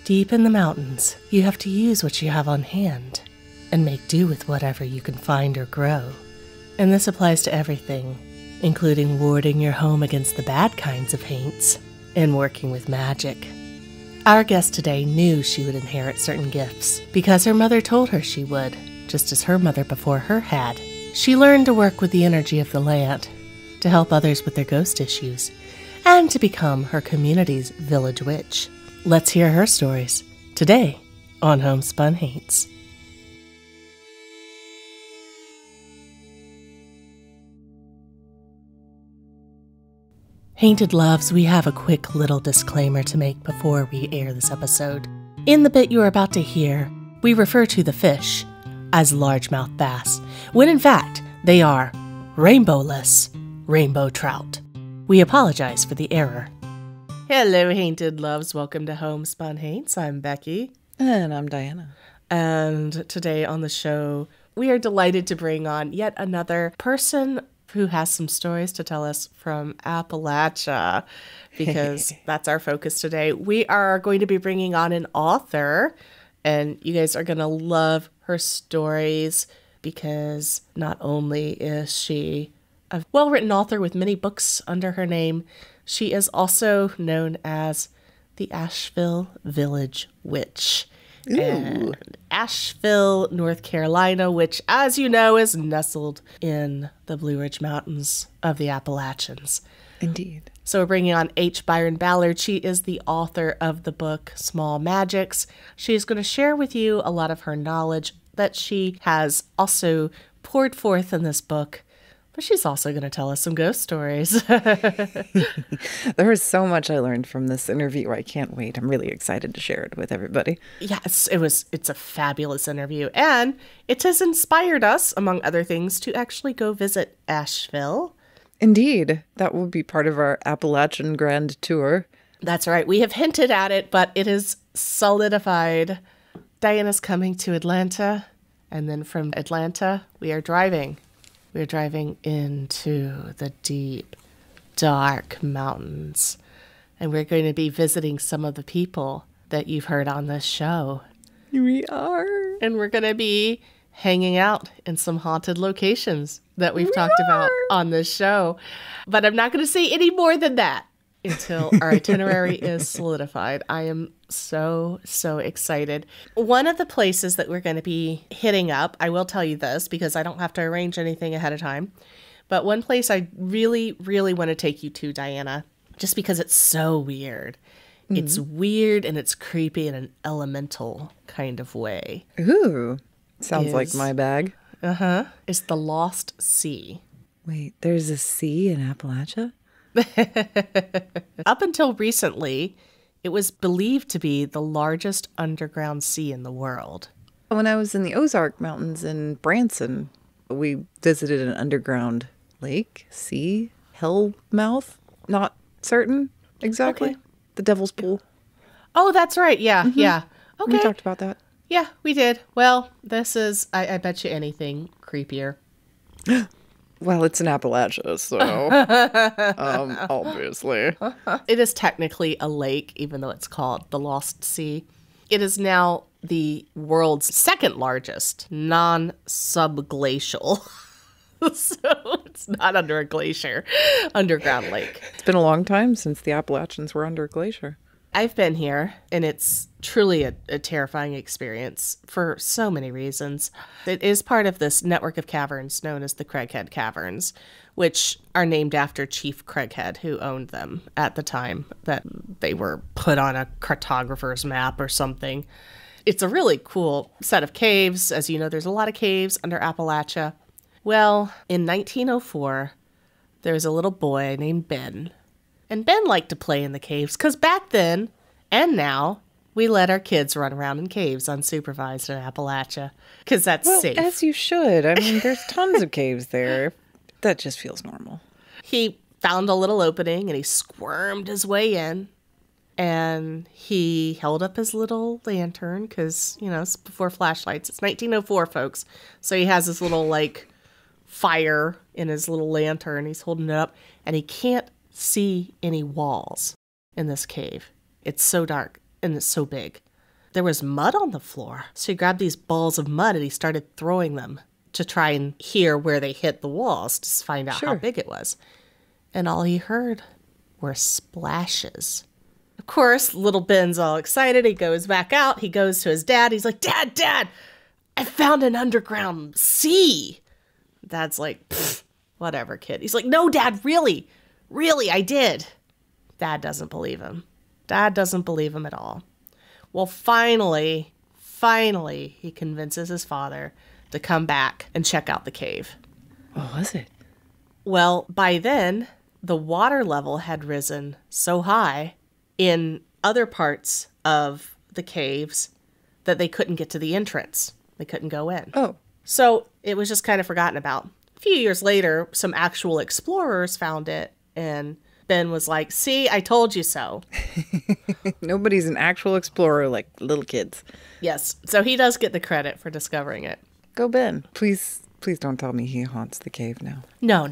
Deep in the mountains, you have to use what you have on hand and make do with whatever you can find or grow. And this applies to everything, including warding your home against the bad kinds of haints and working with magic. Our guest today knew she would inherit certain gifts because her mother told her she would, just as her mother before her had. She learned to work with the energy of the land, to help others with their ghost issues, and to become her community's village witch. Let's hear her stories today on Homespun Haints. Hainted Loves, we have a quick little disclaimer to make before we air this episode. In the bit you are about to hear, we refer to the fish as largemouth bass, when in fact they are rainbowless rainbow trout. We apologize for the error. Hello, Hainted Loves. Welcome to Homespun Haints. I'm Becky. And I'm Diana. And today on the show, we are delighted to bring on yet another person who has some stories to tell us from Appalachia, because that's our focus today. We are going to be bringing on an author, and you guys are going to love her stories because not only is she a well-written author with many books under her name, she is also known as the Asheville Village Witch. Ooh. And Asheville, North Carolina, which, as you know, is nestled in the Blue Ridge Mountains of the Appalachians. Indeed. So we're bringing on Byron Ballard. She is the author of the book Small Magics. She is going to share with you a lot of her knowledge that she has also poured forth in this book. But she's also going to tell us some ghost stories. There was so much I learned from this interview. I can't wait. I'm really excited to share it with everybody. Yes, it's a fabulous interview. And it has inspired us, among other things, to actually go visit Asheville. Indeed. That will be part of our Appalachian Grand Tour. That's right. We have hinted at it, but it is solidified. Diana's coming to Atlanta. And then from Atlanta, we are driving. We're driving into the deep, dark mountains, and we're going to be visiting some of the people that you've heard on this show. We are. And we're going to be hanging out in some haunted locations that we've talked about on this show. But I'm not going to say any more than that until our itinerary is solidified. I am so excited. One of the places that we're going to be hitting up, I will tell you this because I don't have to arrange anything ahead of time, but one place I really want to take you to, Diana, just because it's so weird. Mm-hmm. It's weird and it's creepy in an elemental kind of way. Ooh, sounds like my bag. It's the Lost Sea. Wait, there's a sea in Appalachia? Up until recently, it was believed to be the largest underground sea in the world. When I was in the Ozark Mountains in Branson, we visited an underground lake, sea, hell mouth. Not certain exactly. Okay. The Devil's Pool. Oh, that's right. Yeah, mm-hmm. Yeah. Okay. We talked about that. Yeah, we did. Well, this is, I bet you anything, creepier. Well, it's in Appalachia, so obviously. It is technically a lake, even though it's called the Lost Sea. It is now the world's second largest non-subglacial. So it's not under a glacier, underground lake. It's been a long time since the Appalachians were under a glacier. I've been here, and it's truly a terrifying experience for so many reasons. It is part of this network of caverns known as the Craighead Caverns, which are named after Chief Craighead, who owned them at the time that they were put on a cartographer's map or something. It's a really cool set of caves. As you know, there's a lot of caves under Appalachia. Well, in 1904, there was a little boy named Ben. And Ben liked to play in the caves because back then and now we let our kids run around in caves unsupervised in Appalachia because that's safe. As you should. I mean, there's tons of caves there. That just feels normal. He found a little opening and he squirmed his way in and he held up his little lantern because, you know, it's before flashlights. It's 1904, folks. So he has this little fire in his little lantern. He's holding it up and he can't see any walls in this cave. It's so dark and it's so big. there was mud on the floor. So he grabbed these balls of mud and he started throwing them to try and hear where they hit the walls to find out how big it was. And all he heard were splashes. Of course, little Ben's all excited. He goes back out. He goes to his dad. He's like, Dad, I found an underground sea. Dad's like, whatever, kid. He's like, no, Dad, really, I did. Dad doesn't believe him. Dad doesn't believe him at all. Well, finally, he convinces his father to come back and check out the cave. What was it? Well, by then, the water level had risen so high in other parts of the caves that they couldn't get to the entrance. They couldn't go in. Oh. So it was just kind of forgotten about. A few years later, some actual explorers found it, and Ben was like, see, I told you so. Nobody's an actual explorer like little kids. Yes. So he does get the credit for discovering it. Go, Ben. Please don't tell me he haunts the cave now. No.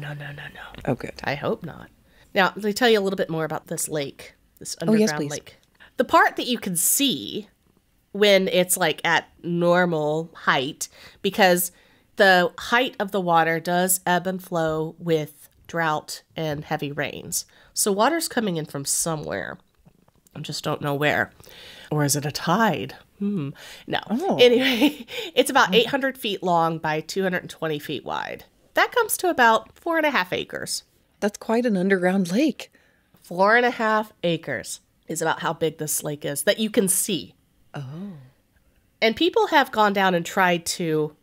Oh, good. I hope not. Now, let me tell you a little bit more about this lake, this underground lake. The part that you can see when it's like at normal height, because the height of the water does ebb and flow with drought and heavy rains. So water's coming in from somewhere. I just don't know where. Or is it a tide? No. Oh. Anyway, it's about 800 feet long by 220 feet wide. That comes to about 4.5 acres. That's quite an underground lake. 4.5 acres is about how big this lake is that you can see. Oh. And people have gone down and tried to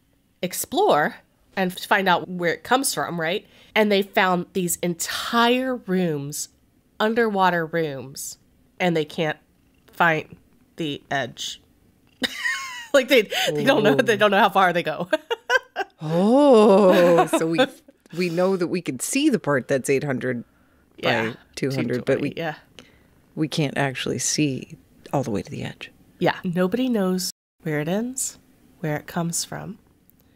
explore and find out where it comes from, right? And they found these entire rooms, underwater rooms, and they can't find the edge. Like they don't know how far they go. Oh, so we know that we can see the part that's 800 by 200, but we can't actually see all the way to the edge. Yeah, nobody knows where it ends, where it comes from.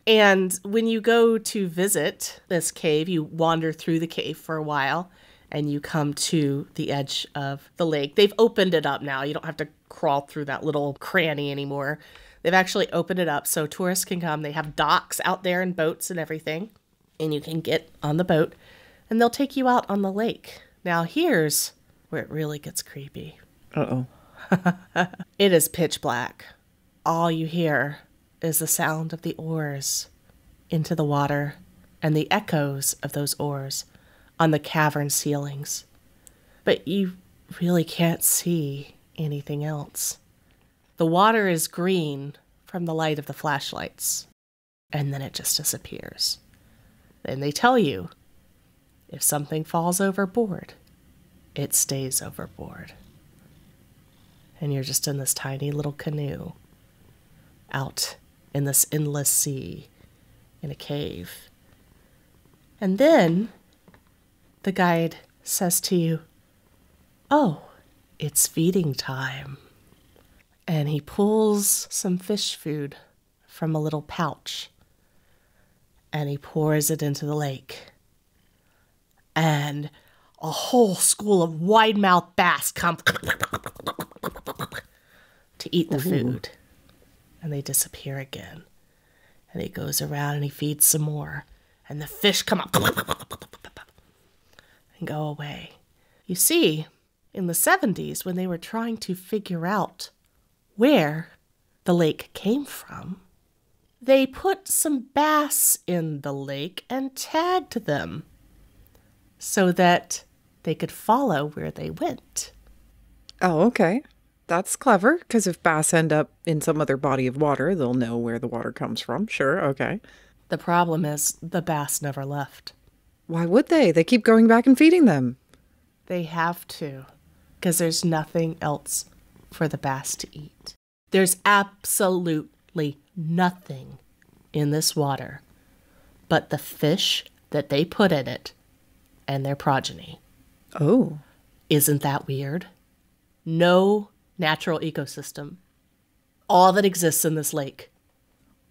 And when you go to visit this cave, you wander through the cave for a while and you come to the edge of the lake. They've opened it up now. You don't have to crawl through that little cranny anymore. They've actually opened it up so tourists can come. They have docks out there and boats and everything. And you can get on the boat and they'll take you out on the lake. Now here's where it really gets creepy. Uh-oh. It is pitch black. All you hear is the sound of the oars into the water and the echoes of those oars on the cavern ceilings. But you really can't see anything else. The water is green from the light of the flashlights, and then it just disappears. Then they tell you, if something falls overboard, it stays overboard. And you're just in this tiny little canoe out in this endless sea in a cave. And then the guide says to you, oh, it's feeding time. And he pulls some fish food from a little pouch and he pours it into the lake. And a whole school of wide-mouthed bass come to eat the food. And they disappear again. And he goes around and he feeds some more. And the fish come up and go away. You see, in the 70s, when they were trying to figure out where the lake came from, they put some bass in the lake and tagged them so that they could follow where they went. Oh, okay. That's clever, because if bass end up in some other body of water, they'll know where the water comes from. Sure, okay. The problem is the bass never left. Why would they? They keep going back and feeding them. They have to, because there's nothing else for the bass to eat. There's absolutely nothing in this water but the fish that they put in it and their progeny. Oh. Isn't that weird? No natural ecosystem. All that exists in this lake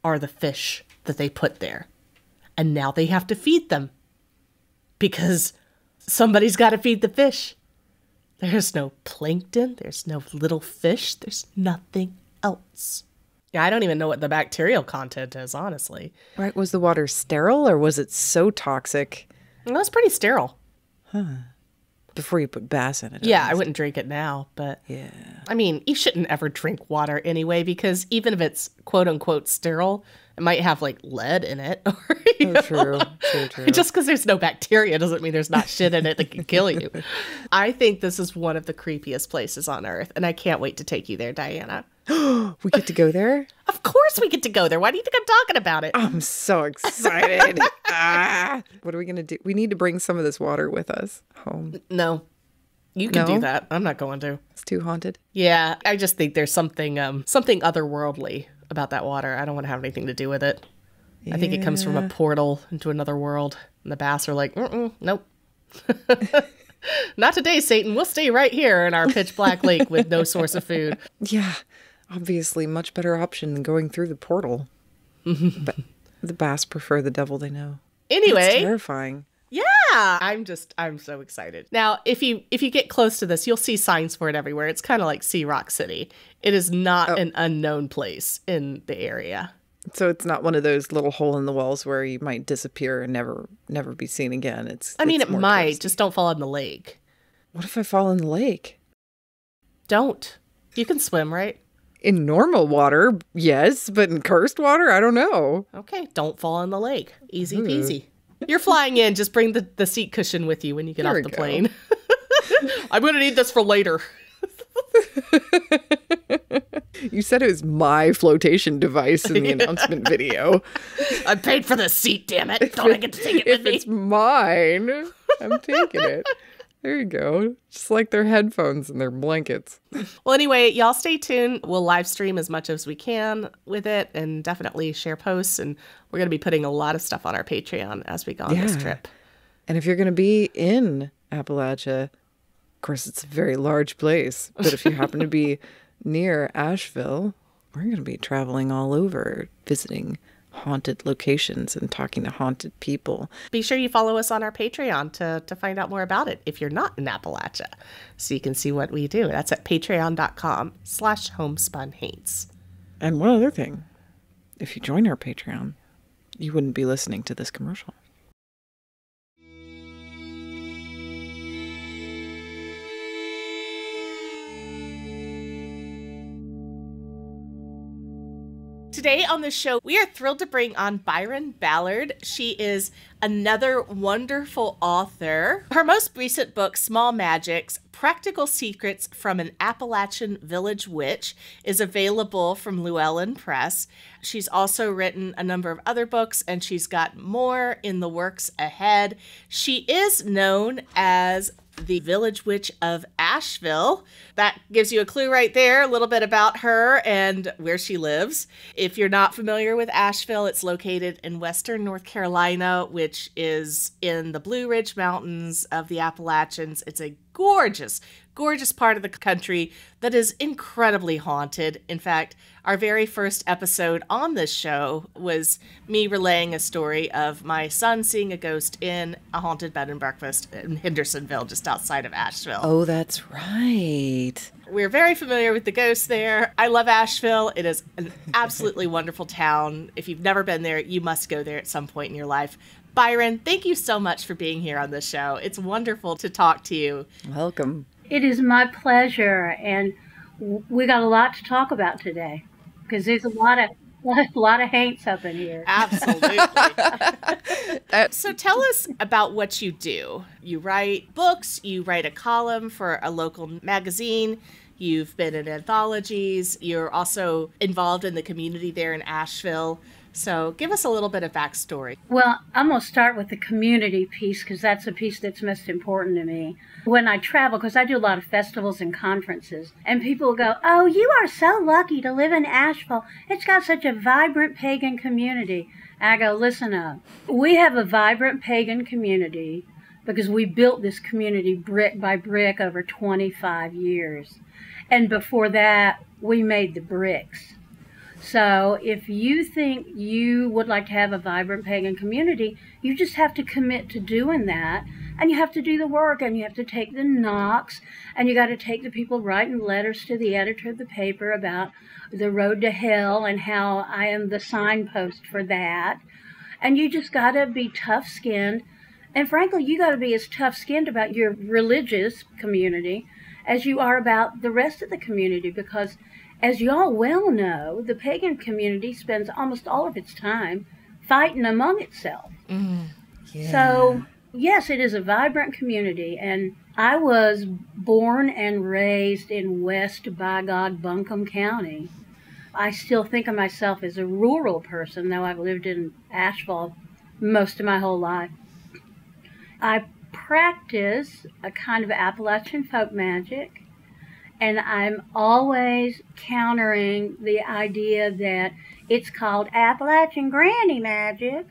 are the fish that they put there. And now they have to feed them because somebody's got to feed the fish. There's no plankton. There's no little fish. There's nothing else. Yeah, I don't even know what the bacterial content is, honestly. Right. Was the water sterile or was it so toxic? It was pretty sterile. Before you put bass in it. Yeah, I wouldn't drink it now, but Yeah. I mean, you shouldn't ever drink water anyway, because even if it's quote unquote sterile, it might have like lead in it. Or, True. True. Just because there's no bacteria doesn't mean there's not shit in it that can kill you. I think this is one of the creepiest places on earth, and I can't wait to take you there, Diana. We get to go there? Of course we get to go there. Why do you think I'm talking about it? I'm so excited. What are we going to do? We need to bring some of this water with us home. No. You can No? do that. I'm not going to. It's too haunted. Yeah, I just think there's something otherworldly about that water. I don't want to have anything to do with it. I think it comes from a portal into another world. And the bass are like, nope. Not today, Satan. We'll stay right here in our pitch black lake with no source of food. Yeah. Obviously, much better option than going through the portal. But the bass prefer the devil they know. Anyway. That's terrifying. Yeah, I'm so excited. Now, if you get close to this, you'll see signs for it everywhere. It's kind of like Sea Rock City. It is not an unknown place in the area. So it's not one of those little hole in the walls where you might disappear and never be seen again. It more might. Just don't fall in the lake. What if I fall in the lake? Don't. You can swim, right? In normal water, yes, but in cursed water, I don't know. Okay, don't fall in the lake. Easy peasy. You're flying in. Just bring the seat cushion with you when you get off the plane. I'm going to need this for later. You said it was my flotation device in the announcement video. I paid for the seat, damn it. Don't I get to take it with me? If it's mine, I'm taking it. There you go. Just like their headphones and their blankets. Well, anyway, y'all stay tuned. We'll live stream as much as we can with it and definitely share posts. And we're going to be putting a lot of stuff on our Patreon as we go on this trip. And if you're going to be in Appalachia, of course, it's a very large place. But if you happen to be near Asheville, we're going to be traveling all over, visiting haunted locations and talking to haunted people. Be sure you follow us on our Patreon to find out more about it if you're not in Appalachia, so you can see what we do. That's at patreon.com/homespunhaints. And one other thing, if you join our Patreon, you wouldn't be listening to this commercial. Today on the show, we are thrilled to bring on Byron Ballard. She is another wonderful author. Her most recent book, Small Magics, Practical Secrets from an Appalachian Village Witch, is available from Llewellyn Press. She's also written a number of other books, and she's got more in the works ahead. She is known as the Village Witch of Asheville. That gives you a clue right there, a little bit about her and where she lives. If you're not familiar with Asheville, it's located in western North Carolina, which is in the Blue Ridge Mountains of the Appalachians. It's a gorgeous, gorgeous part of the country that is incredibly haunted. In fact, our very first episode on this show was me relaying a story of my son seeing a ghost in a haunted bed and breakfast in Hendersonville, just outside of Asheville. Oh, that's right. We're very familiar with the ghosts there. I love Asheville. It is an absolutely wonderful town. If you've never been there, you must go there at some point in your life. Byron, thank you so much for being here on this show. It's wonderful to talk to you. Welcome. It is my pleasure, and we got a lot to talk about today because there's a lot of Haints up in here. Absolutely. So tell us about what you do. You write books, you write a column for a local magazine, you've been in anthologies, you're also involved in the community there in Asheville. So give us a little bit of backstory. Well, I'm going to start with the community piece because that's the piece that's most important to me. When I travel, because I do a lot of festivals and conferences, and people go, "Oh, you are so lucky to live in Asheville. It's got such a vibrant pagan community." And I go, "Listen up. We have a vibrant pagan community because we built this community brick by brick over 25 years. And before that, we made the bricks. So if you think you would like to have a vibrant pagan community, you just have to commit to doing that And you have to do the work, and you have to take the knocks, and you got to take the people writing letters to the editor of the paper about the road to hell and how I am the signpost for that. And you just got to be tough-skinned. And frankly, you got to be as tough-skinned about your religious community as you are about the rest of the community, because as y'all well know, the pagan community spends almost all of its time fighting among itself. Yeah. So, yes, it is a vibrant community, and I was born and raised in West by God Buncombe County. I still think of myself as a rural person, though I've lived in Asheville most of my whole life. I practice a kind of Appalachian folk magic, and I'm always countering the idea that it's called Appalachian granny magic,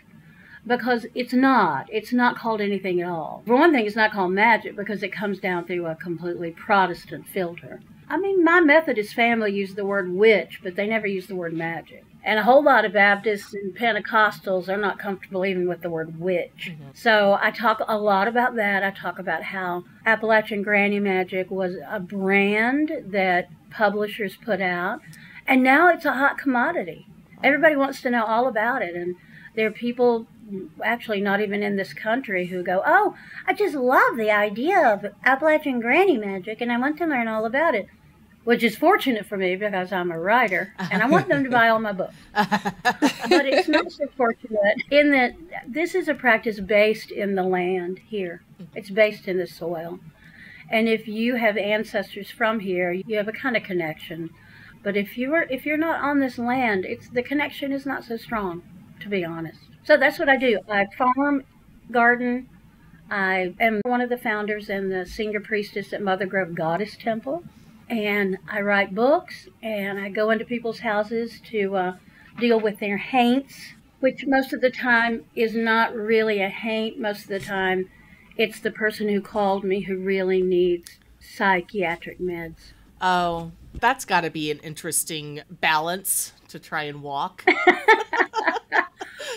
because it's not. It's not called anything at all. For one thing, it's not called magic because it comes down through a completely Protestant filter. I mean, my Methodist family used the word witch, but they never used the word magic. And a whole lot of Baptists and Pentecostals are not comfortable even with the word witch. So I talk a lot about that. I talk about how Appalachian Granny Magic was a brand that publishers put out, and now it's a hot commodity. Everybody wants to know all about it, and there are people actually not even in this country who go, oh, I just love the idea of Appalachian Granny Magic, and I want to learn all about it. Which is fortunate for me because I'm a writer, and I want them to buy all my books. But it's not so fortunate in that this is a practice based in the land here. It's based in the soil. And if you have ancestors from here, you have a kind of connection. But if you're not on this land, the connection is not so strong, to be honest. So that's what I do. I farm, garden. I am one of the founders and the senior priestess at Mother Grove Goddess Temple. And I write books, and I go into people's houses to deal with their haints, which most of the time is not really a haint. Most of the time, it's the person who called me who really needs psychiatric meds. Oh, that's got to be an interesting balance to try and walk.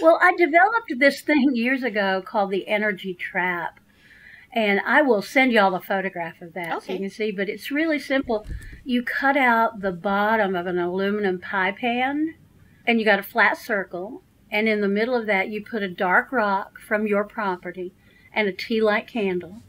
Well, I developed this thing years ago called the energy trap. And I will send you all a photograph of that so you can see. But it's really simple. You cut out the bottom of an aluminum pie pan, and you got a flat circle. And in the middle of that, you put a dark rock from your property and a tea light candle.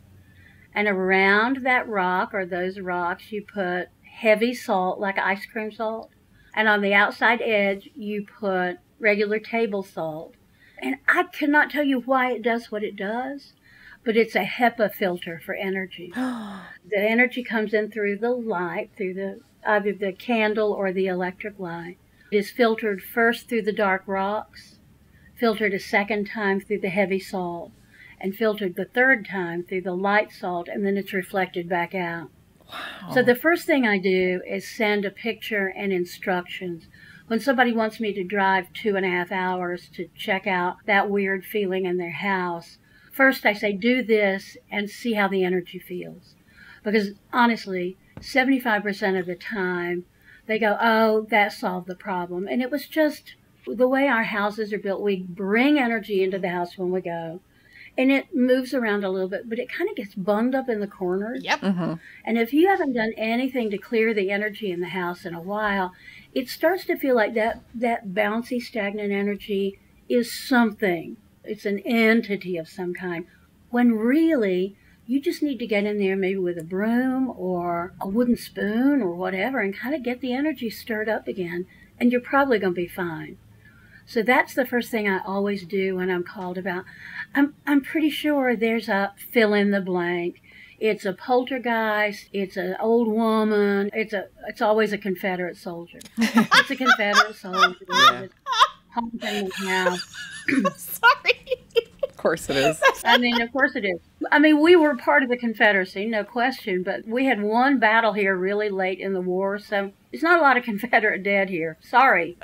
And around that rock or those rocks, you put heavy salt, like ice cream salt. And on the outside edge, you put regular table salt. And I cannot tell you why it does what it does. But it's a HEPA filter for energy. The energy comes in through the light, through either the candle or the electric light. It is filtered first through the dark rocks, filtered a second time through the heavy salt, and filtered the third time through the light salt, and then it's reflected back out. Wow. So the first thing I do is send a picture and instructions. When somebody wants me to drive 2.5 hours to check out that weird feeling in their house, first, I say, do this and see how the energy feels. Because honestly, 75% of the time, they go, oh, that solved the problem. And it was just the way our houses are built. We bring energy into the house when we go. And it moves around a little bit, but it kind of gets bunged up in the corners. Yep. Mm-hmm. And if you haven't done anything to clear the energy in the house in a while, it starts to feel like that bouncy, stagnant energy is something. It's an entity of some kind, when really you just need to get in there maybe with a broom or a wooden spoon or whatever and kind of get the energy stirred up again, and you're probably going to be fine. So that's the first thing I always do when I'm called about. I'm pretty sure there's a fill in the blank. It's a poltergeist. It's an old woman. It's always a Confederate soldier. It's a Confederate soldier. Yeah. Haunting the house. Sorry. Of course it is. I mean, of course it is. I mean, we were part of the Confederacy, no question, but we had one battle here really late in the war, so there's not a lot of Confederate dead here. Sorry.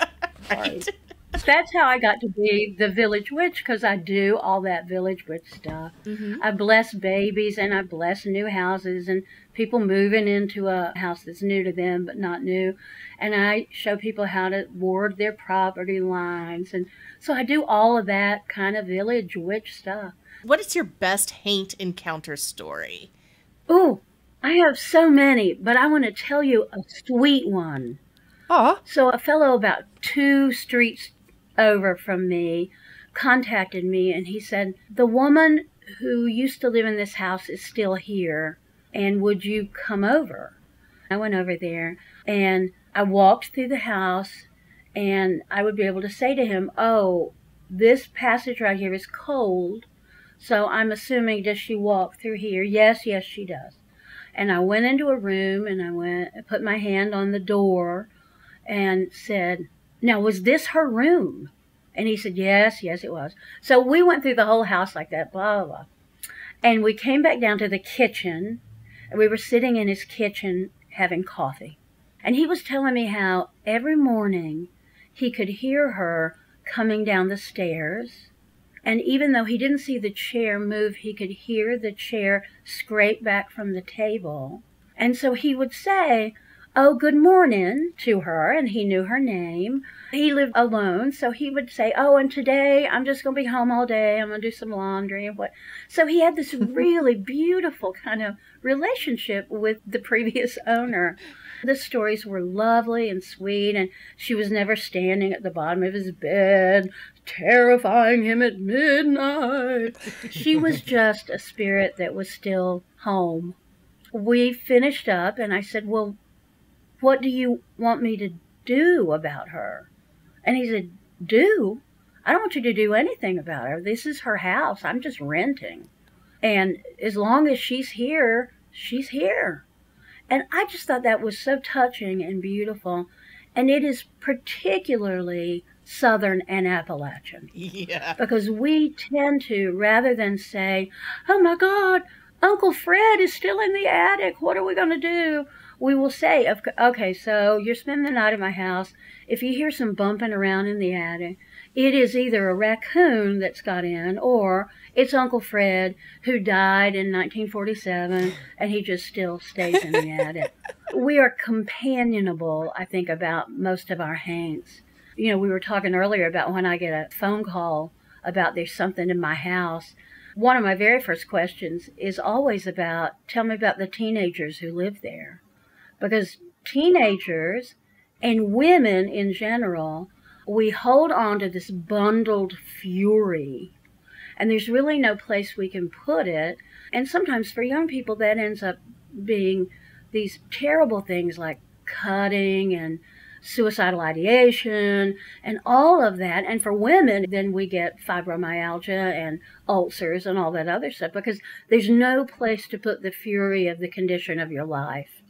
Right. That's how I got to be the Village Witch, because I do all that Village Witch stuff. Mm-hmm. I bless babies, and I bless new houses, and people moving into a house that's new to them but not new. And I show people how to ward their property lines. And so I do all of that kind of Village Witch stuff. What is your best Haint encounter story? Ooh, I have so many, but I want to tell you a sweet one. Aw. So a fellow about 2 streets over from me contacted me, and he said, the woman who used to live in this house is still here, and would you come over? I went over there, and I walked through the house, and I would be able to say to him, oh, this passage right here is cold, so I'm assuming, does she walk through here? Yes, she does. And I went into a room, and I put my hand on the door and said, now, was this her room? And he said, yes, it was. So we went through the whole house like that, blah, blah, blah. And we came back down to the kitchen, and we were sitting in his kitchen having coffee. And he was telling me how every morning he could hear her coming down the stairs. And even though he didn't see the chair move, he could hear the chair scrape back from the table. And so he would say, oh, good morning to her, and he knew her name. He lived alone, so he would say, oh, and today I'm just going to be home all day. I'm going to do some laundry and what. So he had this really beautiful kind of relationship with the previous owner. The stories were lovely and sweet, and she was never standing at the bottom of his bed, terrifying him at midnight. She was just a spirit that was still home. We finished up, and I said, well, what do you want me to do about her? And he said, do? I don't want you to do anything about her. This is her house. I'm just renting. And as long as she's here, she's here. And I just thought that was so touching and beautiful. And it is particularly Southern and Appalachian. Yeah. Because we tend to, rather than say, oh my God, Uncle Fred is still in the attic. What are we going to do? We will say, okay, so you're spending the night at my house. If you hear some bumping around in the attic, it is either a raccoon that's got in, or it's Uncle Fred who died in 1947, and he just still stays in the attic. We are companionable, I think, about most of our Haints. You know, we were talking earlier about when I get a phone call about there's something in my house. One of my very first questions is always about, tell me about the teenagers who live there. Because teenagers and women in general, we hold on to this bundled fury, and there's really no place we can put it. And sometimes for young people, that ends up being these terrible things like cutting and suicidal ideation and all of that. And for women, then we get fibromyalgia and ulcers and all that other stuff, because there's no place to put the fury of the condition of your life.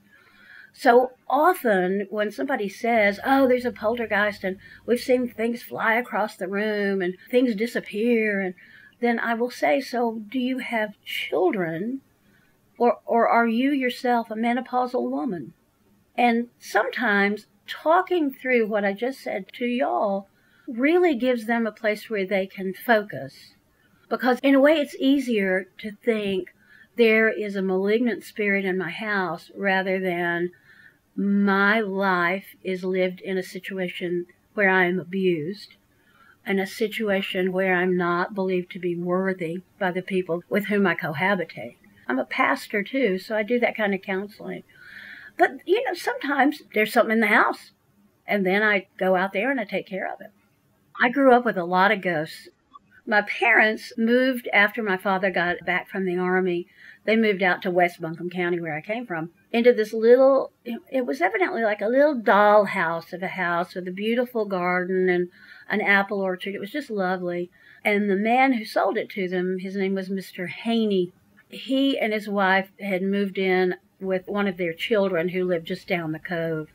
So often when somebody says, oh, there's a poltergeist and we've seen things fly across the room and things disappear, and then I will say, so do you have children, or are you yourself a menopausal woman? And sometimes talking through what I just said to y'all really gives them a place where they can focus. Because in a way it's easier to think there is a malignant spirit in my house rather than my life is lived in a situation where I am abused, and a situation where I'm not believed to be worthy by the people with whom I cohabitate. I'm a pastor too, so I do that kind of counseling. But, you know, sometimes there's something in the house, and then I go out there and I take care of it. I grew up with a lot of ghosts. My parents moved after my father got back from the Army. They moved out to West Buncombe County, where I came from, into this little, it was evidently like a little dollhouse of a house with a beautiful garden and an apple orchard. It was just lovely. And the man who sold it to them, his name was Mr. Haney. He and his wife had moved in with one of their children who lived just down the cove.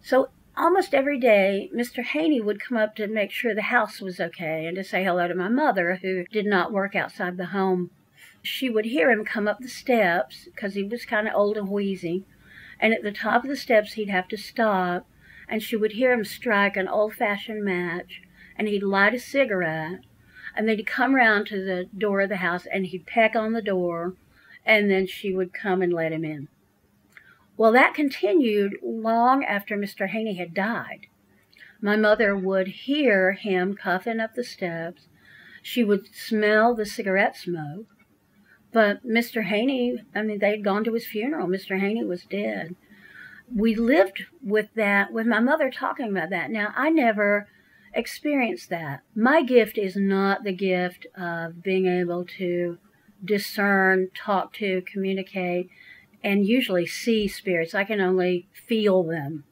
So almost every day, Mr. Haney would come up to make sure the house was okay and to say hello to my mother, who did not work outside the home. She would hear him come up the steps, because he was kind of old and wheezy, and at the top of the steps he'd have to stop, and she would hear him strike an old-fashioned match, and he'd light a cigarette, and then he'd come around to the door of the house, and he'd peck on the door, and then she would come and let him in. Well, that continued long after Mr. Haney had died. My mother would hear him cuffing up the steps. She would smell the cigarette smoke. But Mr. Haney, I mean, they had gone to his funeral. Mr. Haney was dead. We lived with that, with my mother talking about that. Now, I never experienced that. My gift is not the gift of being able to discern, talk to, communicate, and usually see spirits. I can only feel them.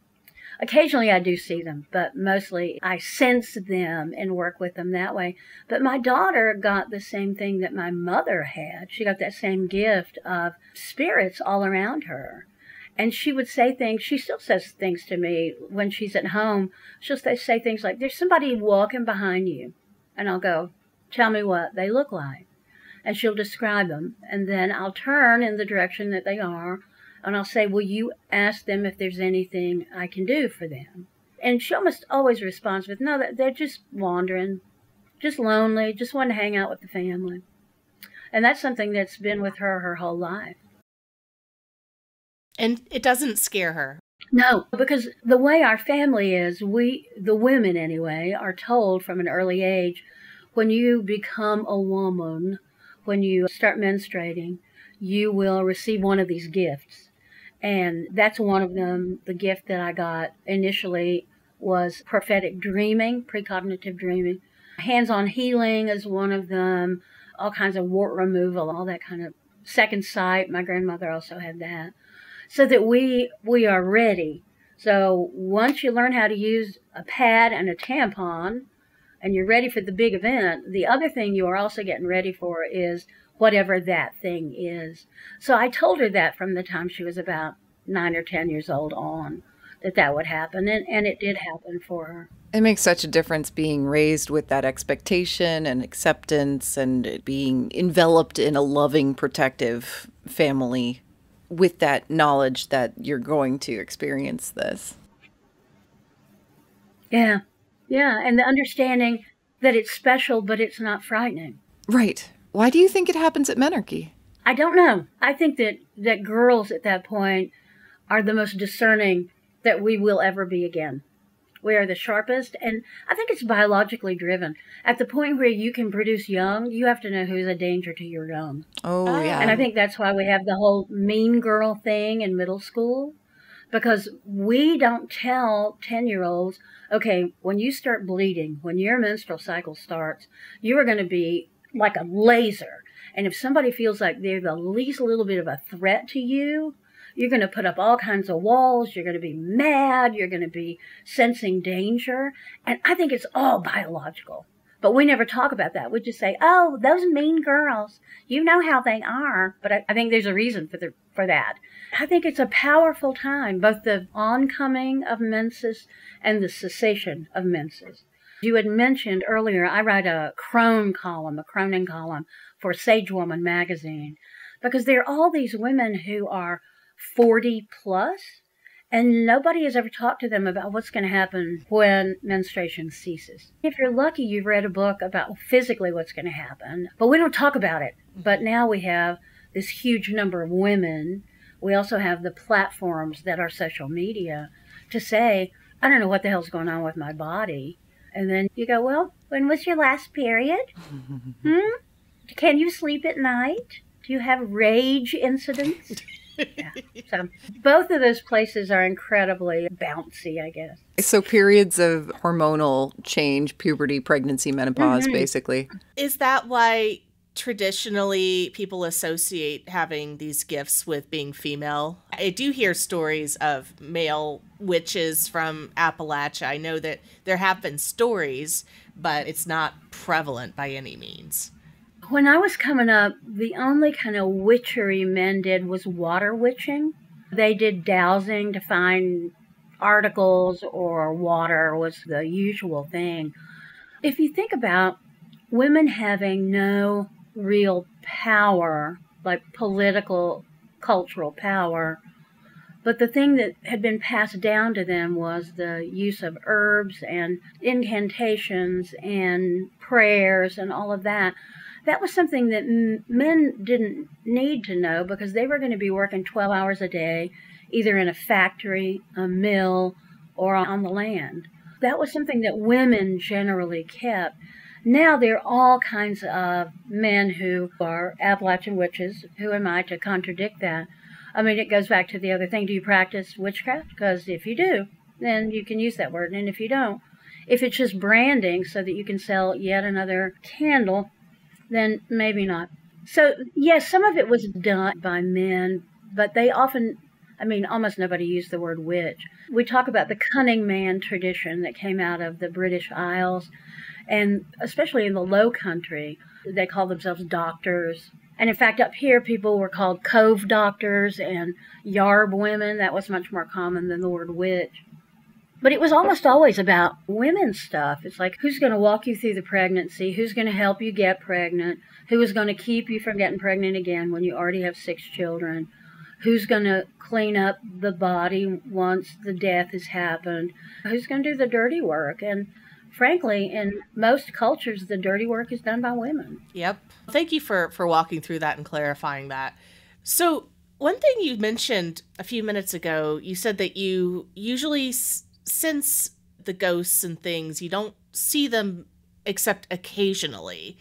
Occasionally I do see them, but mostly I sense them and work with them that way. But my daughter got the same thing that my mother had. She got that same gift of spirits all around her. And she would say things, she still says things to me when she's at home. She'll say things like, there's somebody walking behind you. And I'll go, tell me what they look like. And she'll describe them. And then I'll turn in the direction that they are. And I'll say, will you ask them if there's anything I can do for them? And she almost always responds with, no, they're just wandering, just lonely, just want to hang out with the family. And that's something that's been with her whole life. And it doesn't scare her. No, because the way our family is, we, the women anyway, are told from an early age, when you become a woman, when you start menstruating, you will receive one of these gifts. And that's one of them. The gift that I got initially was prophetic dreaming, precognitive dreaming. Hands-on healing is one of them. All kinds of wart removal, all that kind of second sight. My grandmother also had that. So that we are ready. So once you learn how to use a pad and a tampon, and you're ready for the big event, the other thing you are also getting ready for is whatever that thing is. So I told her that from the time she was about 9 or 10 years old on, that would happen. And it did happen for her. It makes such a difference being raised with that expectation and acceptance and being enveloped in a loving, protective family with that knowledge that you're going to experience this. Yeah. Yeah. And the understanding that it's special, but it's not frightening. Right. Why do you think it happens at menarche? I don't know. I think that girls at that point are the most discerning that we will ever be again. We are the sharpest, and I think it's biologically driven. At the point where you can produce young, you have to know who's a danger to your young. Oh, yeah. And I think that's why we have the whole mean girl thing in middle school, because we don't tell 10-year-olds, okay, when you start bleeding, when your menstrual cycle starts, you are going to be like a laser. And if somebody feels like they're the least little bit of a threat to you, you're going to put up all kinds of walls. You're going to be mad. You're going to be sensing danger. And I think it's all biological. But we never talk about that. We just say, oh, those mean girls. You know how they are. But I think there's a reason for that. I think it's a powerful time, both the oncoming of menses and the cessation of menses. You had mentioned earlier, I write a croning column for Sage Woman magazine, because there are all these women who are 40 plus, and nobody has ever talked to them about what's going to happen when menstruation ceases. If you're lucky, you've read a book about physically what's going to happen, but we don't talk about it. But now we have this huge number of women. We also have the platforms that are social media to say, I don't know what the hell's going on with my body. And then you go, well, when was your last period? Can you sleep at night? Do you have rage incidents? Yeah. So both of those places are incredibly bouncy, I guess. So periods of hormonal change, puberty, pregnancy, menopause, basically. Is that why traditionally people associate having these gifts with being female? I do hear stories of male witches from Appalachia. I know that there have been stories, but it's not prevalent by any means. When I was coming up, the only kind of witchery men did was water witching. They did dowsing to find articles, or water was the usual thing. If you think about women having no real power, like political, cultural power, but the thing that had been passed down to them was the use of herbs and incantations and prayers and all of that. That was something that men didn't need to know, because they were going to be working 12 hours a day, either in a factory, a mill, or on the land. That was something that women generally kept. Now there are all kinds of men who are Appalachian witches. Who am I to contradict that? I mean, it goes back to the other thing. Do you practice witchcraft? Because if you do, then you can use that word. And if you don't, if it's just branding so that you can sell yet another candle, then maybe not. So, yes, some of it was done by men, but they often, I mean, almost nobody used the word witch. We talk about the cunning man tradition that came out of the British Isles, and especially in the Low Country, they call themselves doctors. And in fact, up here, people were called cove doctors and yarb women. That was much more common than the word witch. But it was almost always about women's stuff. It's like, who's going to walk you through the pregnancy? Who's going to help you get pregnant? Who is going to keep you from getting pregnant again when you already have 6 children? Who's going to clean up the body once the death has happened? Who's going to do the dirty work? And frankly, in most cultures, the dirty work is done by women. Yep. Thank you for walking through that and clarifying that. So one thing you mentioned a few minutes ago, you said that you usually sense the ghosts and things. You don't see them except occasionally.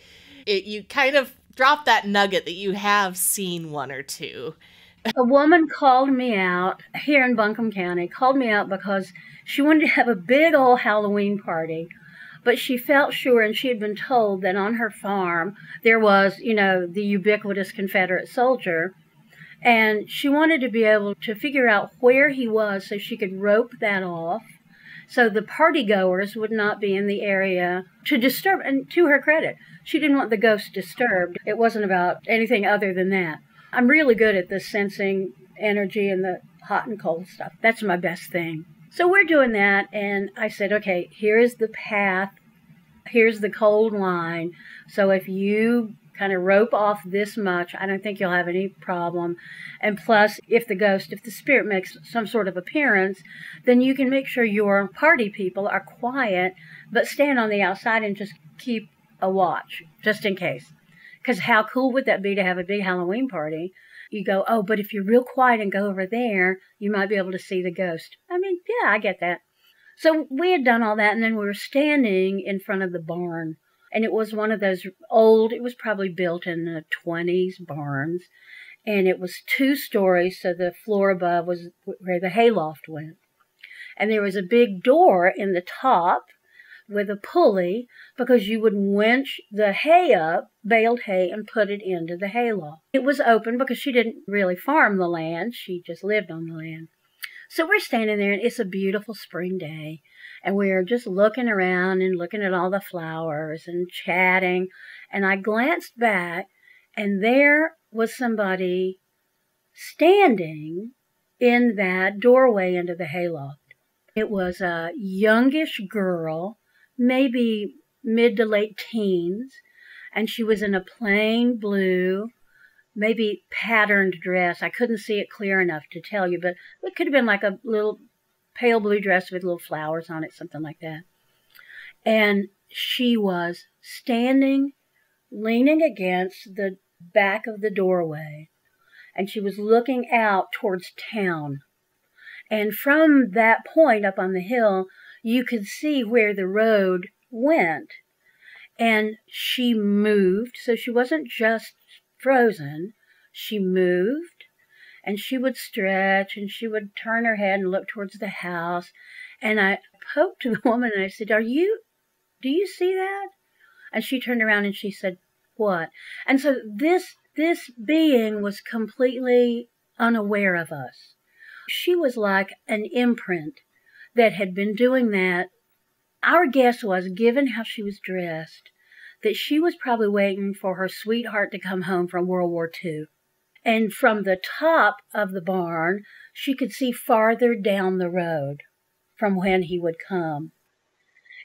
You kind of dropped that nugget that you have seen one or two. A woman called me out here in Buncombe County, called me out because she wanted to have a big old Halloween party. But she felt sure, and she had been told that on her farm there was, the ubiquitous Confederate soldier. And she wanted to be able to figure out where he was so she could rope that off, so the party goers would not be in the area to disturb. And to her credit, she didn't want the ghost disturbed. It wasn't about anything other than that. I'm really good at the sensing energy and the hot and cold stuff. That's my best thing. So we're doing that, and I said, okay, here's the path, here's the cold line. So if you kind of rope off this much, I don't think you'll have any problem. And plus, if the spirit makes some sort of appearance, then you can make sure your party people are quiet, but stand on the outside and just keep a watch, just in case. Because how cool would that be to have a big Halloween party? You go, oh, but if you're real quiet and go over there, you might be able to see the ghost. I mean, yeah, I get that. So we had done all that, and then we were standing in front of the barn. And it was one of those old, it was probably built in the 20s barns. And it was 2 stories, so the floor above was where the hayloft went. And there was a big door in the top with a pulley, because you would winch the hay up, baled hay, and put it into the hayloft. It was open because she didn't really farm the land. She just lived on the land. So we're standing there, and it's a beautiful spring day, and we're just looking around and looking at all the flowers and chatting. And I glanced back, and there was somebody standing in that doorway into the hayloft. It was a youngish girl, maybe mid to late teens, and she was in a plain blue, maybe patterned dress. I couldn't see it clear enough to tell you, but it could have been like a little pale blue dress with little flowers on it, something like that. And she was standing, leaning against the back of the doorway, and she was looking out towards town. And from that point up on the hill, you could see where the road went. And she moved, so she wasn't just frozen. She moved, and she would stretch, and she would turn her head and look towards the house. And I poked the woman, and I said, do you see that? And she turned around, and she said, what? And so this being was completely unaware of us. She was like an imprint that had been doing that. Our guess was, given how she was dressed, that she was probably waiting for her sweetheart to come home from World War II. And from the top of the barn, she could see farther down the road from when he would come.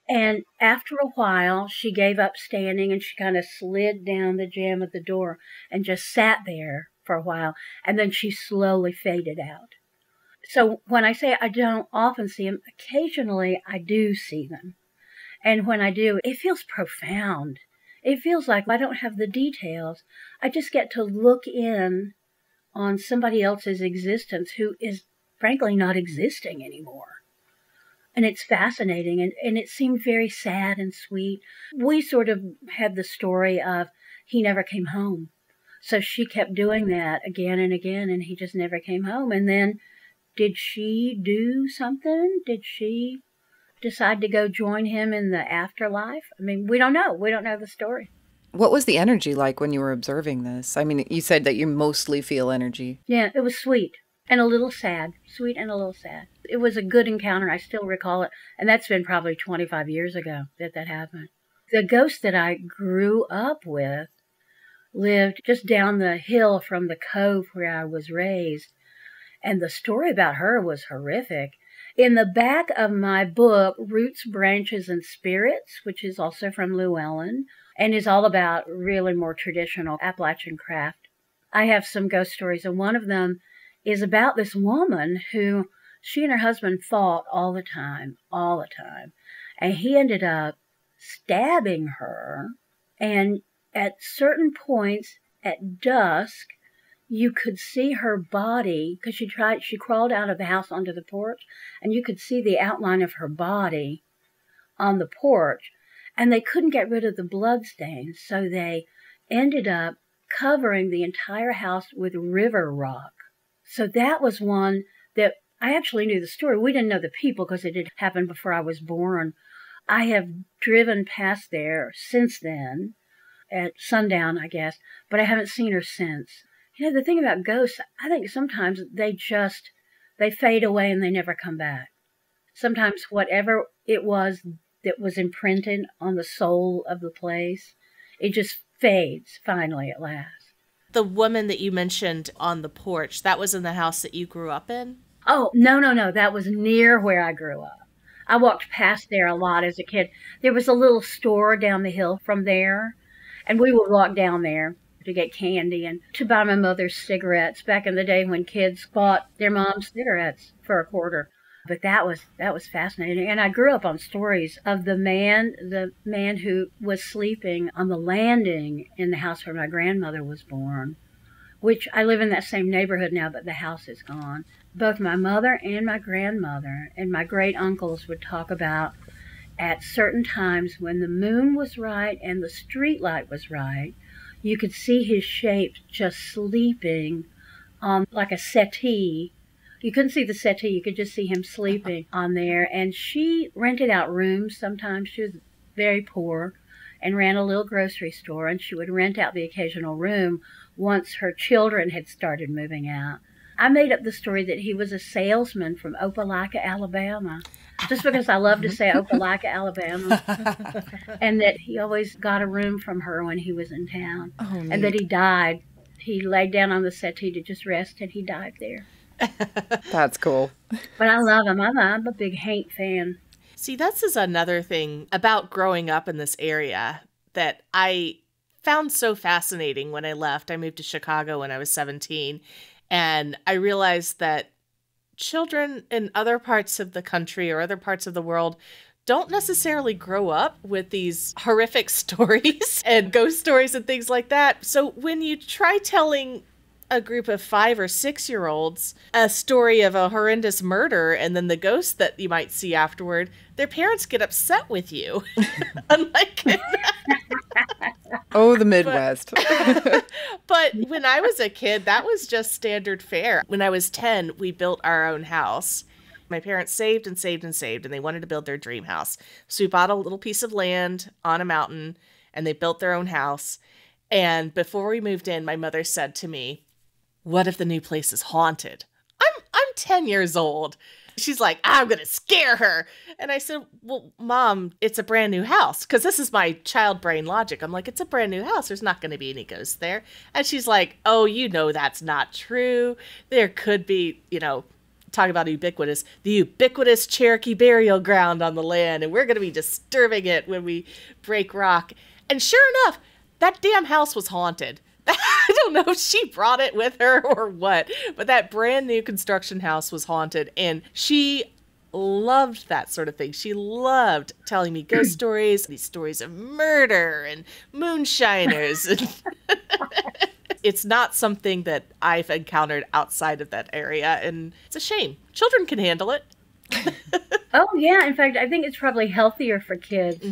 And after a while, she gave up standing, and she kind of slid down the jamb of the door and just sat there for a while. And then she slowly faded out. So when I say I don't often see them, occasionally I do see them. And when I do, it feels profound. It feels like I don't have the details. I just get to look in on somebody else's existence who is frankly not existing anymore. And it's fascinating, and it seemed very sad and sweet. We sort of had the story of he never came home. So she kept doing that again and again, and he just never came home. And then did she do something? Did she decide to go join him in the afterlife? I mean, we don't know. We don't know the story. What was the energy like when you were observing this? I mean, you said that you mostly feel energy. Yeah, it was sweet and a little sad. Sweet and a little sad. It was a good encounter. I still recall it. And that's been probably 25 years ago that happened. The ghost that I grew up with lived just down the hill from the cove where I was raised. And the story about her was horrific. In the back of my book, Roots, Branches, and Spirits, which is also from Llewellyn, and is all about really more traditional Appalachian craft, I have some ghost stories, and one of them is about this woman who, she and her husband fought all the time, and he ended up stabbing her, and at certain points at dusk, you could see her body, because she crawled out of the house onto the porch, and you could see the outline of her body on the porch, and they couldn't get rid of the blood stains, so they ended up covering the entire house with river rock. So that was one that I actually knew the story. We didn't know the people because it had happened before I was born. I have driven past there since then, at sundown, I guess, but I haven't seen her since. You know, the thing about ghosts, I think sometimes they fade away and they never come back. Sometimes whatever it was that was imprinted on the soul of the place, it just fades finally at last. The woman that you mentioned on the porch, that was in the house that you grew up in? Oh, no. That was near where I grew up. I walked past there a lot as a kid. There was a little store down the hill from there, and we would walk down there to get candy and to buy my mother's cigarettes back in the day when kids bought their mom's cigarettes for $0.25. But that was fascinating. And I grew up on stories of the man who was sleeping on the landing in the house where my grandmother was born, which I live in that same neighborhood now, but the house is gone. Both my mother and my grandmother and my great uncles would talk about at certain times when the moon was right and the street light was right, you could see his shape just sleeping on like a settee. You couldn't see the settee, you could just see him sleeping on there. And she rented out rooms sometimes. She was very poor and ran a little grocery store, and she would rent out the occasional room once her children had started moving out. I made up the story that he was a salesman from Opelika, Alabama, just because I love to say Opelika, Alabama, and that he always got a room from her when he was in town, and that he died. He laid down on the settee to just rest, and he died there. That's cool. But I love him. I'm a big Haint fan. See, this is another thing about growing up in this area that I found so fascinating when I left. I moved to Chicago when I was 17, and I realized that children in other parts of the country or other parts of the world don't necessarily grow up with these horrific stories and ghost stories and things like that. So when you try telling a group of 5 or 6-year-olds a story of a horrendous murder and then the ghost that you might see afterward, their parents get upset with you. Unlike the Midwest. But when I was a kid, that was just standard fare. When I was 10, we built our own house. My parents saved and saved and saved, and they wanted to build their dream house. So we bought a little piece of land on a mountain, and they built their own house. And before we moved in, my mother said to me, "What if the new place is haunted?" I'm 10 years old. She's like, "I'm going to scare her." And I said, "Well, Mom, it's a brand new house." Because this is my child brain logic. I'm like, it's a brand new house. There's not going to be any ghosts there. And she's like, "Oh, that's not true. There could be, talk about the ubiquitous Cherokee burial ground on the land. And we're going to be disturbing it when we break rock." And sure enough, that damn house was haunted. I don't know if she brought it with her or what, but that brand new construction house was haunted, and she loved that sort of thing. She loved telling me ghost stories, these stories of murder and moonshiners. It's not something that I've encountered outside of that area, and it's a shame. Children can handle it. Oh, yeah. In fact, I think it's probably healthier for kids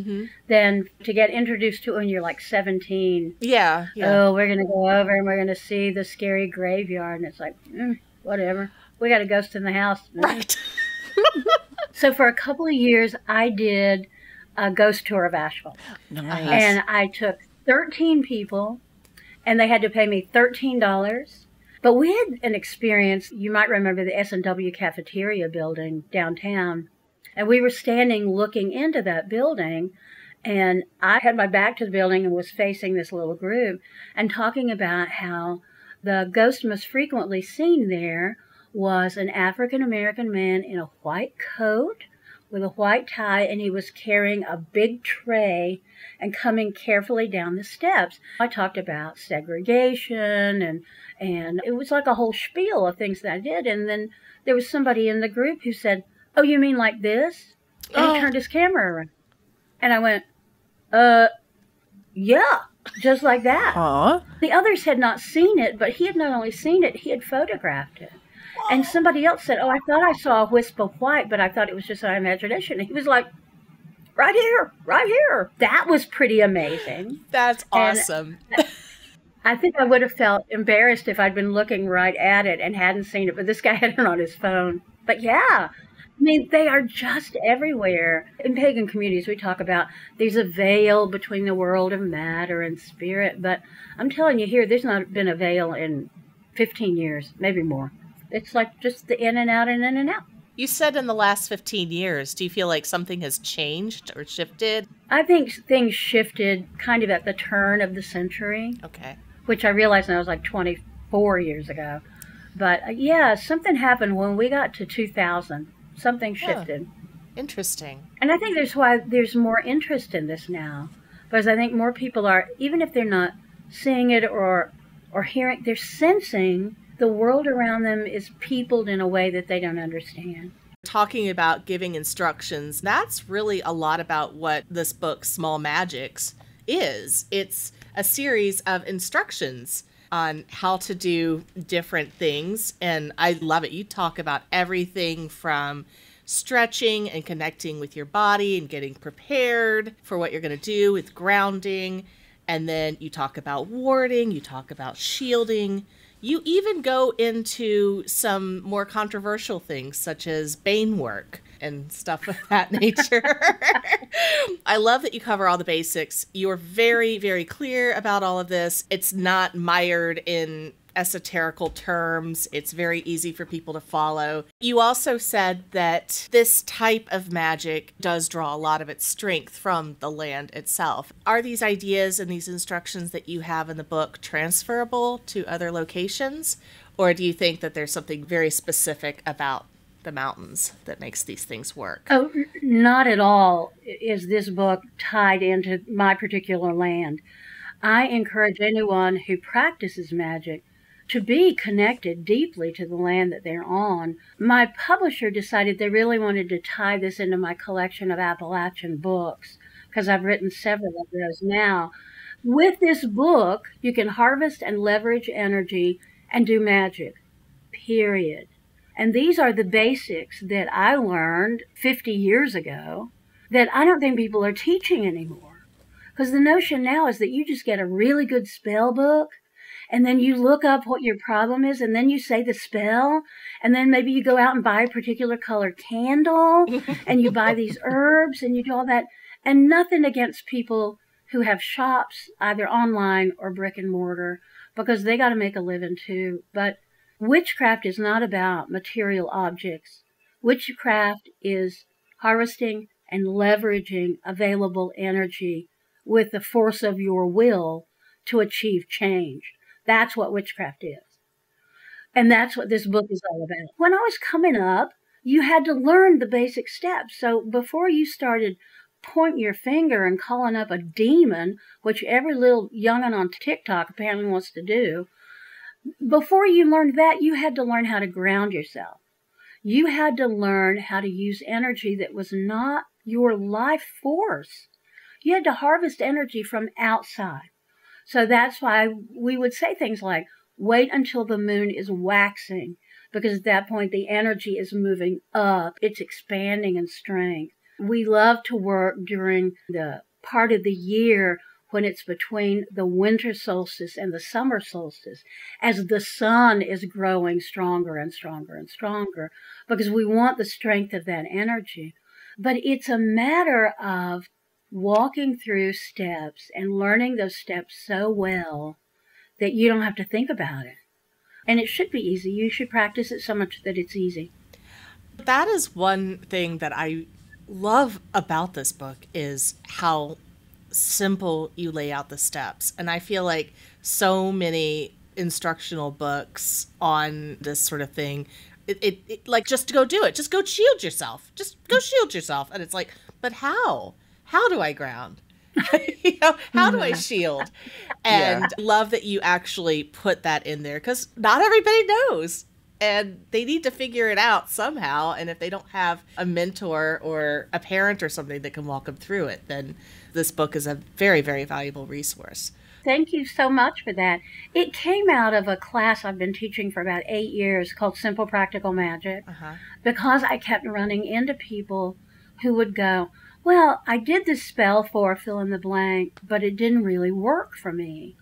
than to get introduced to when you're like 17. Yeah, yeah. Oh, we're going to go over and we're going to see the scary graveyard. And it's like, whatever. We got a ghost in the house. Right. So for a couple of years, I did a ghost tour of Asheville. Nice. And I took 13 people, and they had to pay me $13. But we had an experience. You might remember the S&W cafeteria building downtown. And we were standing looking into that building, and I had my back to the building and was facing this little group and talking about how the ghost most frequently seen there was an African-American man in a white coat with a white tie, and he was carrying a big tray and coming carefully down the steps. I talked about segregation, and it was like a whole spiel of things that I did. And then there was somebody in the group who said, "Oh, you mean like this?" And he turned his camera around. And I went, yeah, just like that. Aw. The others had not seen it, but he had not only seen it, he had photographed it. And somebody else said, "Oh, I thought I saw a wisp of white, but I thought it was just my imagination." And he was like, "Right here, right here." That was pretty amazing. That's awesome. I think I would have felt embarrassed if I'd been looking right at it and hadn't seen it, but this guy had it on his phone. But yeah, I mean, they are just everywhere. In pagan communities, we talk about there's a veil between the world of matter and spirit, but I'm telling you here, there's not been a veil in 15 years, maybe more. It's like just the in and out and in and out. You said in the last 15 years, do you feel like something has changed or shifted? I think things shifted kind of at the turn of the century, Okay. which I realized when I was like 24 years ago. But yeah, something happened when we got to 2000. Something shifted. Interesting. And I think that's why there's more interest in this now. Because I think more people are, even if they're not seeing it or hearing, they're sensing the world around them is peopled in a way that they don't understand. Talking about giving instructions, that's really a lot about what this book, Small Magics, is. It's a series of instructions on how to do different things. And I love it. You talk about everything from stretching and connecting with your body and getting prepared for what you're going to do with grounding. And then you talk about warding, you talk about shielding. You even go into some more controversial things such as bane work and stuff of that nature. I love that you cover all the basics. You're very, very clear about all of this. It's not mired in esoterical terms. It's very easy for people to follow. You also said that this type of magic does draw a lot of its strength from the land itself. Are these ideas and these instructions that you have in the book transferable to other locations? Or do you think that there's something very specific about the mountains that makes these things work? Oh, not at all is this book tied into my particular land. I encourage anyone who practices magic to be connected deeply to the land that they're on. My publisher decided they really wanted to tie this into my collection of Appalachian books, because I've written several of those now. With this book, you can harvest and leverage energy and do magic, period. And these are the basics that I learned 50 years ago that I don't think people are teaching anymore. Because the notion now is that you just get a really good spell book, and then you look up what your problem is, and then you say the spell, and then maybe you go out and buy a particular colored candle, and you buy these herbs, and you do all that. And nothing against people who have shops, either online or brick and mortar, because they got to make a living too. But witchcraft is not about material objects. Witchcraft is harvesting and leveraging available energy with the force of your will to achieve change. That's what witchcraft is. And that's what this book is all about. When I was coming up, you had to learn the basic steps. So before you started pointing your finger and calling up a demon, which every little young'un on TikTok apparently wants to do, before you learned that, you had to learn how to ground yourself. You had to learn how to use energy that was not your life force. You had to harvest energy from outside. So that's why we would say things like, wait until the moon is waxing, because at that point the energy is moving up. It's expanding in strength. We love to work during the part of the year when it's between the winter solstice and the summer solstice, as the sun is growing stronger and stronger and stronger, because we want the strength of that energy. But it's a matter of walking through steps and learning those steps so well that you don't have to think about it. And it should be easy. You should practice it so much that it's easy. That is one thing that I love about this book, is how simple you lay out the steps. And I feel like so many instructional books on this sort of thing, it like, just to go do it, just go shield yourself, just go shield yourself. And it's like, but how do I ground? How do I shield? And love that you actually put that in there, because not everybody knows. And they need to figure it out somehow. And if they don't have a mentor or a parent or something that can walk them through it, then this book is a very, very valuable resource. Thank you so much for that. It came out of a class I've been teaching for about 8 years called Simple Practical Magic, because I kept running into people who would go, well, I did this spell for fill in the blank, but it didn't really work for me.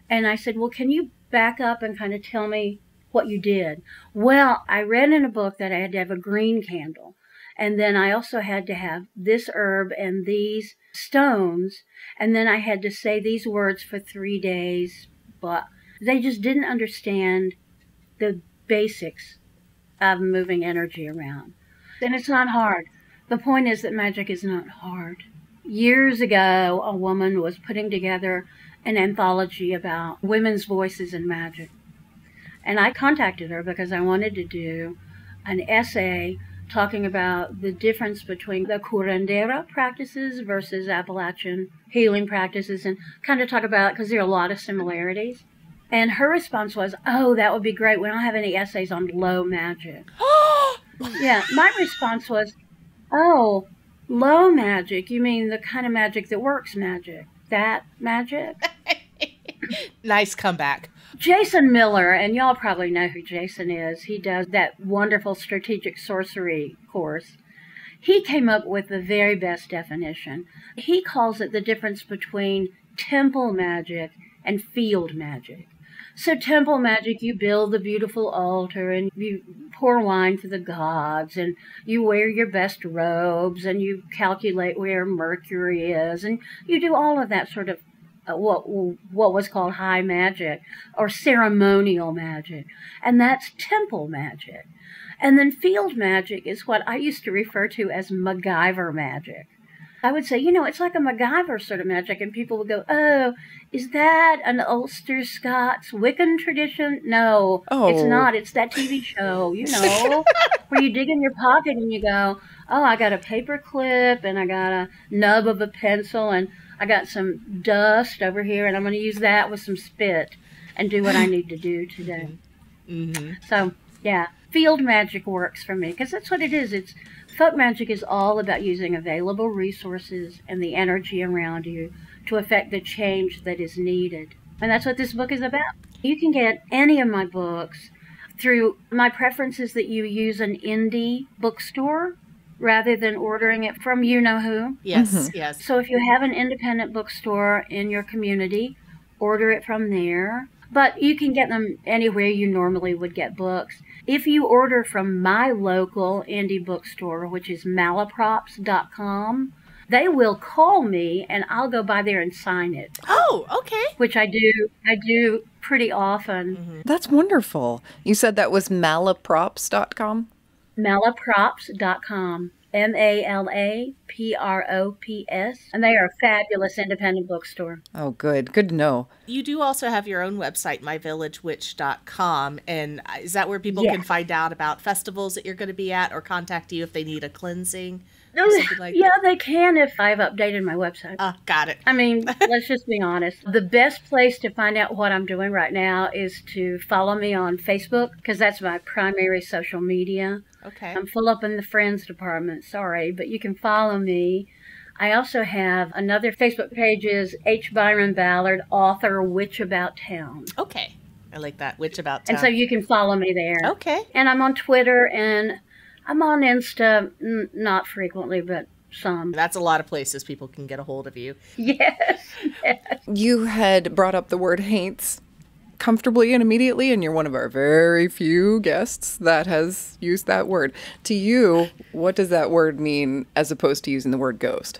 And I said, well, can you back up and kind of tell me what you did? Well, I read in a book that I had to have a green candle. And then I also had to have this herb and these stones. And then I had to say these words for 3 days. But they just didn't understand the basics of moving energy around. And it's not hard. The point is that magic is not hard. Years ago, a woman was putting together an anthology about women's voices in magic. And I contacted her because I wanted to do an essay talking about the difference between the curandera practices versus Appalachian healing practices, and kind of talk about it because there are a lot of similarities. And her response was, oh, that would be great. We don't have any essays on low magic. Yeah, my response was, oh, low magic? You mean the kind of magic that works magic? That magic? Nice comeback. Jason Miller, and y'all probably know who Jason is. He does that wonderful strategic sorcery course. He came up with the very best definition. He calls it the difference between temple magic and field magic. So temple magic, you build the beautiful altar and you pour wine for the gods and you wear your best robes and you calculate where Mercury is and you do all of that sort of what was called high magic or ceremonial magic. And that's temple magic. And then field magic is what I used to refer to as MacGyver magic. I would say, it's like a MacGyver sort of magic. And people would go, oh, is that an Ulster Scots Wiccan tradition? No, It's not. It's that TV show, where you dig in your pocket and you go, oh, I got a paper clip and I got a nub of a pencil and I got some dust over here and I'm going to use that with some spit and do what I need to do today. Mm-hmm. So, yeah, field magic works for me because that's what it is. Folk magic is all about using available resources and the energy around you to affect the change that is needed. And that's what this book is about. You can get any of my books through my preference is that you use an indie bookstore rather than ordering it from you-know-who. Yes, yes. So if you have an independent bookstore in your community, order it from there. But you can get them anywhere you normally would get books. If you order from my local indie bookstore, which is malaprops.com, they will call me and I'll go by there and sign it. Oh, okay. Which I do pretty often. Mm-hmm. That's wonderful. You said that was malaprops.com? Malaprops.com. MALAPROPS. And they are a fabulous independent bookstore. Oh, good. Good to know. You do also have your own website, myvillagewitch.com. And is that where people can find out about festivals that you're going to be at or contact you if they need a cleansing? Or something like that? They can if I've updated my website. Got it. I mean, let's just be honest. The best place to find out what I'm doing right now is to follow me on Facebook because that's my primary social media. Okay. I'm full up in the friends department, sorry, but you can follow me. I also have another Facebook page is H. Byron Ballard, author, Witch About Town. Okay. I like that. Witch About Town. And so you can follow me there. Okay. And I'm on Twitter and I'm on Insta, not frequently, but some. That's a lot of places people can get a hold of you. Yes. You had brought up the word Haints comfortably and immediately, and you're one of our very few guests that has used that word. To you, what does that word mean as opposed to using the word ghost?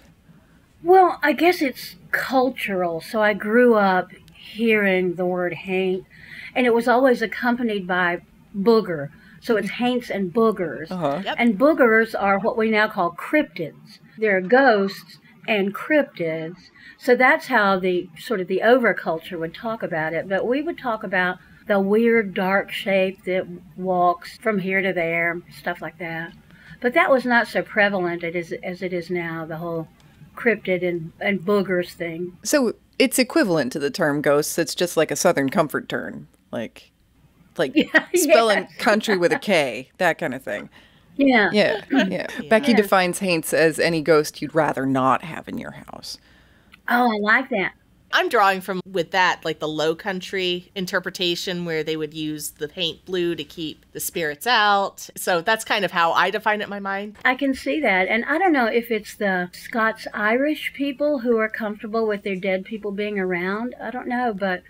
Well, I guess it's cultural. So I grew up hearing the word haint, and it was always accompanied by booger. So it's haints and boogers. Yep. And boogers are what we now call cryptids. They're ghosts and cryptids. So that's how the sort of the overculture would talk about it. But we would talk about the weird dark shape that walks from here to there, stuff like that. But that was not so prevalent as it is now, the whole cryptid and boogers thing. So it's equivalent to the term ghosts. It's just like a Southern comfort term, like spelling country with a K, that kind of thing. Yeah. Becky defines haints as any ghost you'd rather not have in your house. Oh, I like that. I'm drawing from with that, like the Low Country interpretation where they would use the paint blue to keep the spirits out. So that's kind of how I define it in my mind. I can see that. And I don't know if it's the Scots-Irish people who are comfortable with their dead people being around. I don't know, but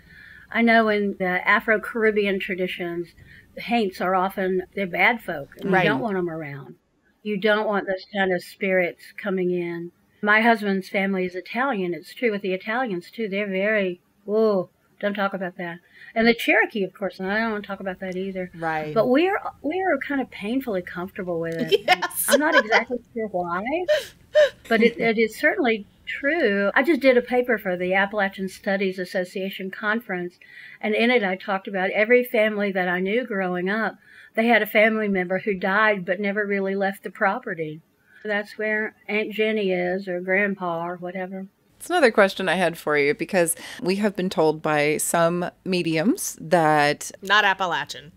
I know in the Afro-Caribbean traditions, the haints are often, they're bad folk. And Right. You don't want them around. You don't want those kind of spirits coming in. My husband's family is Italian. It's true with the Italians, too. They're very, whoa, don't talk about that. And the Cherokee, of course, and I don't want to talk about that either. Right. But we're kind of painfully comfortable with it. Yes. I'm not exactly sure why, but it is certainly true. I just did a paper for the Appalachian Studies Association conference, and in it I talked about every family that I knew growing up. They had a family member who died but never really left the property. That's where Aunt Jenny is, or Grandpa, or whatever. It's another question I had for you, because we have been told by some mediums that Not Appalachian.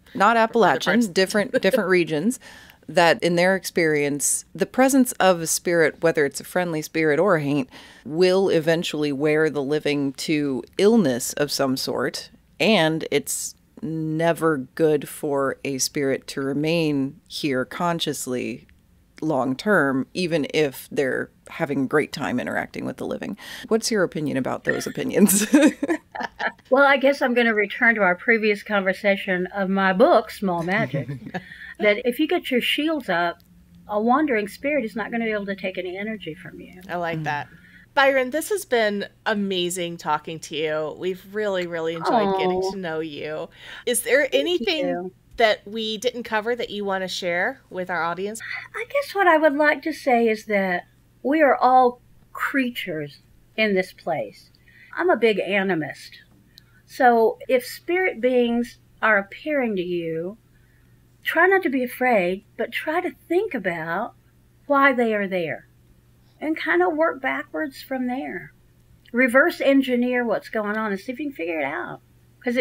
different regions, that in their experience, the presence of a spirit, whether it's a friendly spirit or a haint, will eventually wear the living to illness of some sort, and it's never good for a spirit to remain here consciously long term, even if they're having a great time interacting with the living. What's your opinion about those opinions? Well, I guess I'm going to return to our previous conversation of my book, Small Magic, that if you get your shields up, a wandering spirit is not going to be able to take any energy from you. I like that. Byron, this has been amazing talking to you. We've really, really enjoyed getting to know you. Is there anything that we didn't cover that you want to share with our audience? I guess what I would like to say is that we are all creatures in this place. I'm a big animist. So if spirit beings are appearing to you, try not to be afraid, but try to think about why they are there and kind of work backwards from there. Reverse engineer what's going on and see if you can figure it out. Because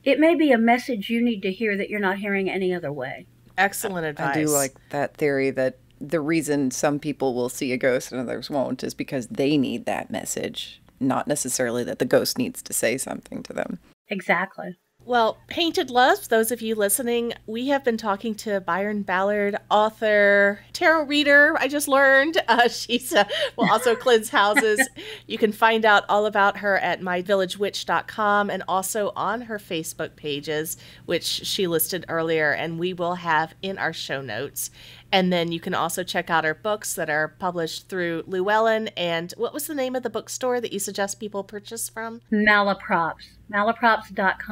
it may be a message you need to hear that you're not hearing any other way. Excellent advice. I do like that theory that the reason some people will see a ghost and others won't is because they need that message, not necessarily that the ghost needs to say something to them. Exactly. Well, Painted Love, those of you listening, we have been talking to Byron Ballard, author, tarot reader, I just learned. She's will also cleanse houses. You can find out all about her at myvillagewitch.com and also on her Facebook pages, which she listed earlier, and we will have in our show notes. And then you can also check out our books that are published through Llewellyn. And what was the name of the bookstore that you suggest people purchase from? Malaprops. Malaprops.com.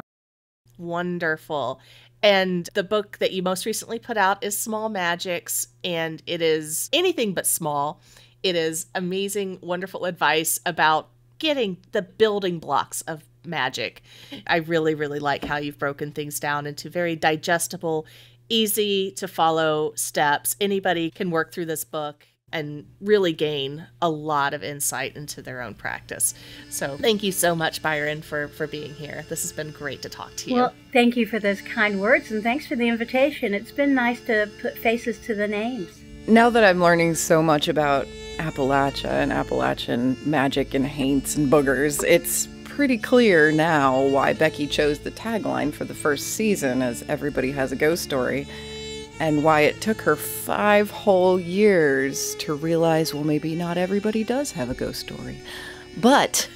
Wonderful. And the book that you most recently put out is Small Magics, and it is anything but small. It is amazing, wonderful advice about getting the building blocks of magic. I really, really like how you've broken things down into very digestible, easy to follow steps. Anybody can work through this book and really gain a lot of insight into their own practice. So thank you so much, Byron, for being here. This has been great to talk to you. Well, thank you for those kind words, and thanks for the invitation. It's been nice to put faces to the names. Now that I'm learning so much about Appalachia and Appalachian magic and haints and boogers, it's pretty clear now why Becky chose the tagline for the first season as Everybody Has a Ghost Story, and why it took her 5 whole years to realize, well, maybe not everybody does have a ghost story. But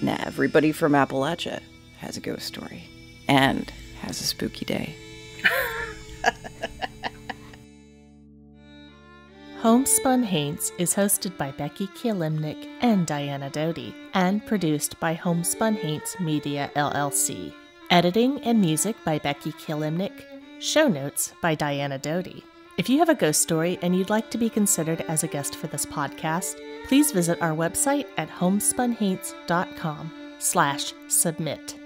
everybody from Appalachia has a ghost story and has a spooky day. Homespun Haints is hosted by Becky Kielimnik and Diana Doty, and produced by Homespun Haints Media LLC. Editing and music by Becky Kielimnik. Show notes by Diana Doty. If you have a ghost story and you'd like to be considered as a guest for this podcast, please visit our website at homespunhaints.com/submit.